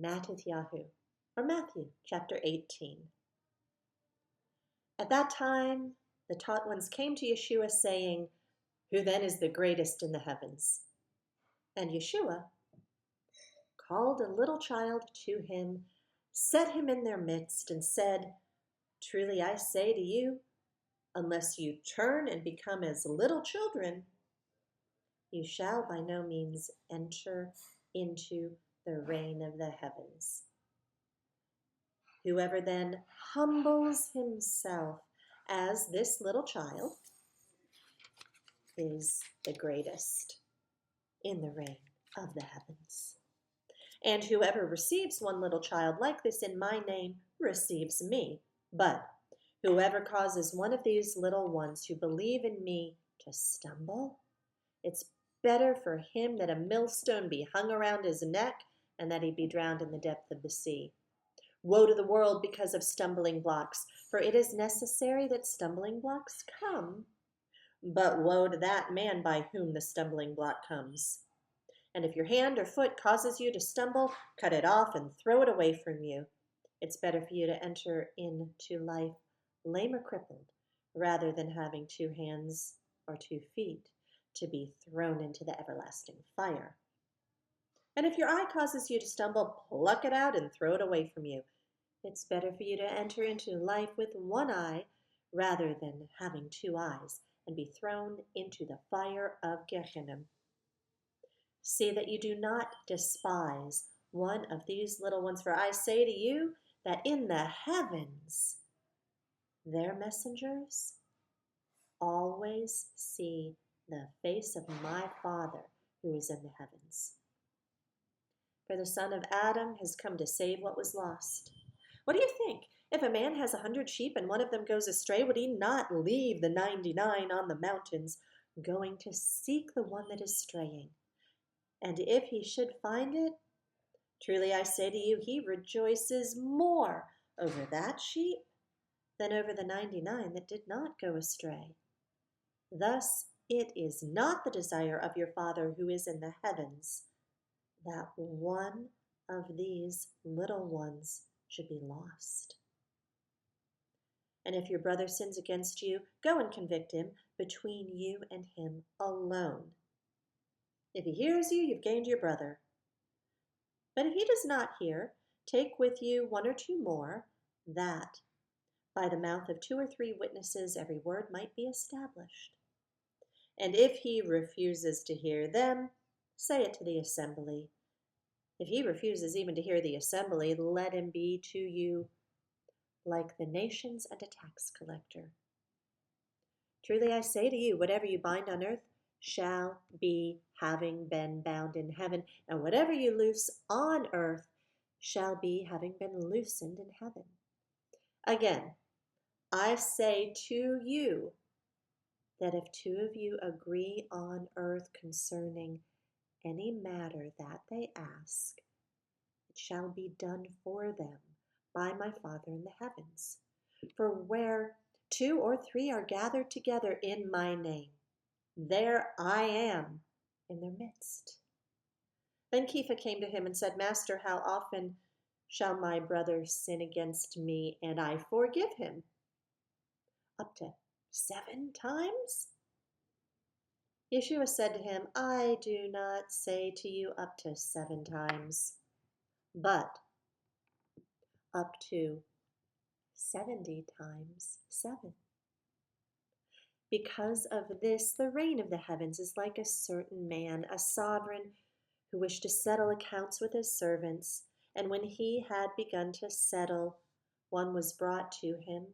Mattatyahu, or Matthew, chapter 18. At that time, the taught ones came to Yeshua saying, "Who then is the greatest in the heavens?" And Yeshua called a little child to him, set him in their midst, and said, "Truly I say to you, unless you turn and become as little children, you shall by no means enter into the reign of the heavens. Whoever then humbles himself as this little child is the greatest in the reign of the heavens. And whoever receives one little child like this in my name receives me. But whoever causes one of these little ones who believe in me to stumble, it's better for him that a millstone be hung around his neck and that he be drowned in the depth of the sea. Woe to the world because of stumbling blocks, for it is necessary that stumbling blocks come. But woe to that man by whom the stumbling block comes. And if your hand or foot causes you to stumble, cut it off and throw it away from you. It's better for you to enter into life lame or crippled, rather than having 2 hands or 2 feet to be thrown into the everlasting fire. And if your eye causes you to stumble, pluck it out and throw it away from you. It's better for you to enter into life with 1 eye rather than having 2 eyes and be thrown into the fire of Gehenna. See that you do not despise one of these little ones, for I say to you that in the heavens their messengers always see the face of my Father who is in the heavens. For the Son of Adam has come to save what was lost. What do you think? If a man has 100 sheep and one of them goes astray, would he not leave the 99 on the mountains, going to seek the one that is straying? And if he should find it, truly I say to you, he rejoices more over that sheep than over the 99 that did not go astray. Thus it is not the desire of your Father who is in the heavens that one of these little ones should be lost. And if your brother sins against you, go and convict him between you and him alone. If he hears you, you've gained your brother. But if he does not hear, take with you 1 or 2 more, that by the mouth of 2 or 3 witnesses every word might be established. And if he refuses to hear them, say it to the assembly. If he refuses even to hear the assembly, let him be to you like the nations and a tax collector. Truly I say to you, whatever you bind on earth shall be having been bound in heaven, and whatever you loose on earth shall be having been loosened in heaven. Again, I say to you that if 2 of you agree on earth concerning any matter that they ask, it shall be done for them by my Father in the heavens. For where 2 or 3 are gathered together in my name, there I am in their midst. Then Kepha came to him and said, Master, how often shall my brother sin against me and I forgive him? Up to 7 times? Yeshua said to him, I do not say to you up to 7 times, but up to 70 times 7. Because of this, the reign of the heavens is like a certain man, a sovereign, who wished to settle accounts with his servants. And when he had begun to settle, one was brought to him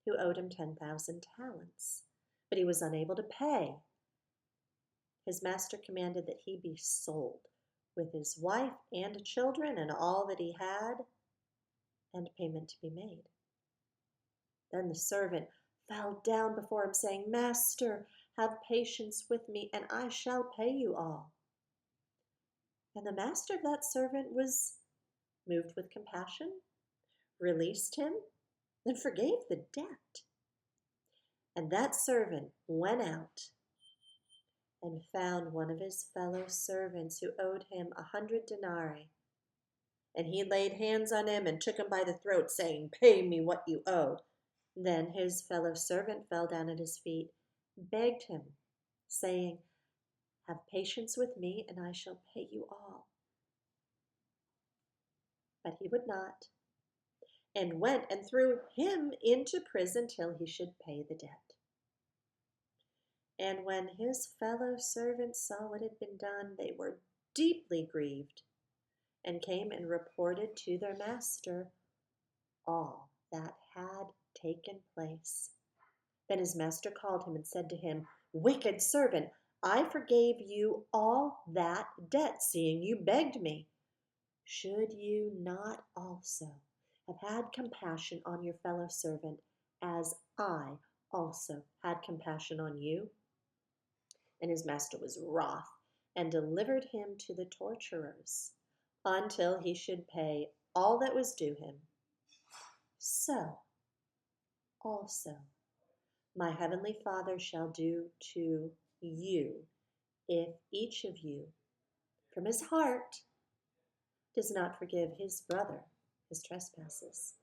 who owed him 10,000 talents. But he was unable to pay. His master commanded that he be sold, with his wife and children and all that he had, and payment to be made. Then the servant fell down before him, saying, Master, have patience with me, and I shall pay you all. And the master of that servant was moved with compassion, released him, and forgave the debt. And that servant went out and found one of his fellow servants who owed him 100 denarii, And he laid hands on him and took him by the throat, saying, "Pay me what you owe." Then his fellow servant fell down at his feet, begged him, saying, "Have patience with me, and I shall pay you all." But he would not, and went and threw him into prison till he should pay the debt. And when his fellow servants saw what had been done, they were deeply grieved, and came and reported to their master all that had taken place. Then his master called him and said to him, "Wicked servant, I forgave you all that debt, seeing you begged me. Should you not also have had compassion on your fellow servant, as I also had compassion on you?" And his master was wroth, and delivered him to the torturers, until he should pay all that was due him. So also my heavenly Father shall do to you, if each of you from his heart does not forgive his brother his trespasses.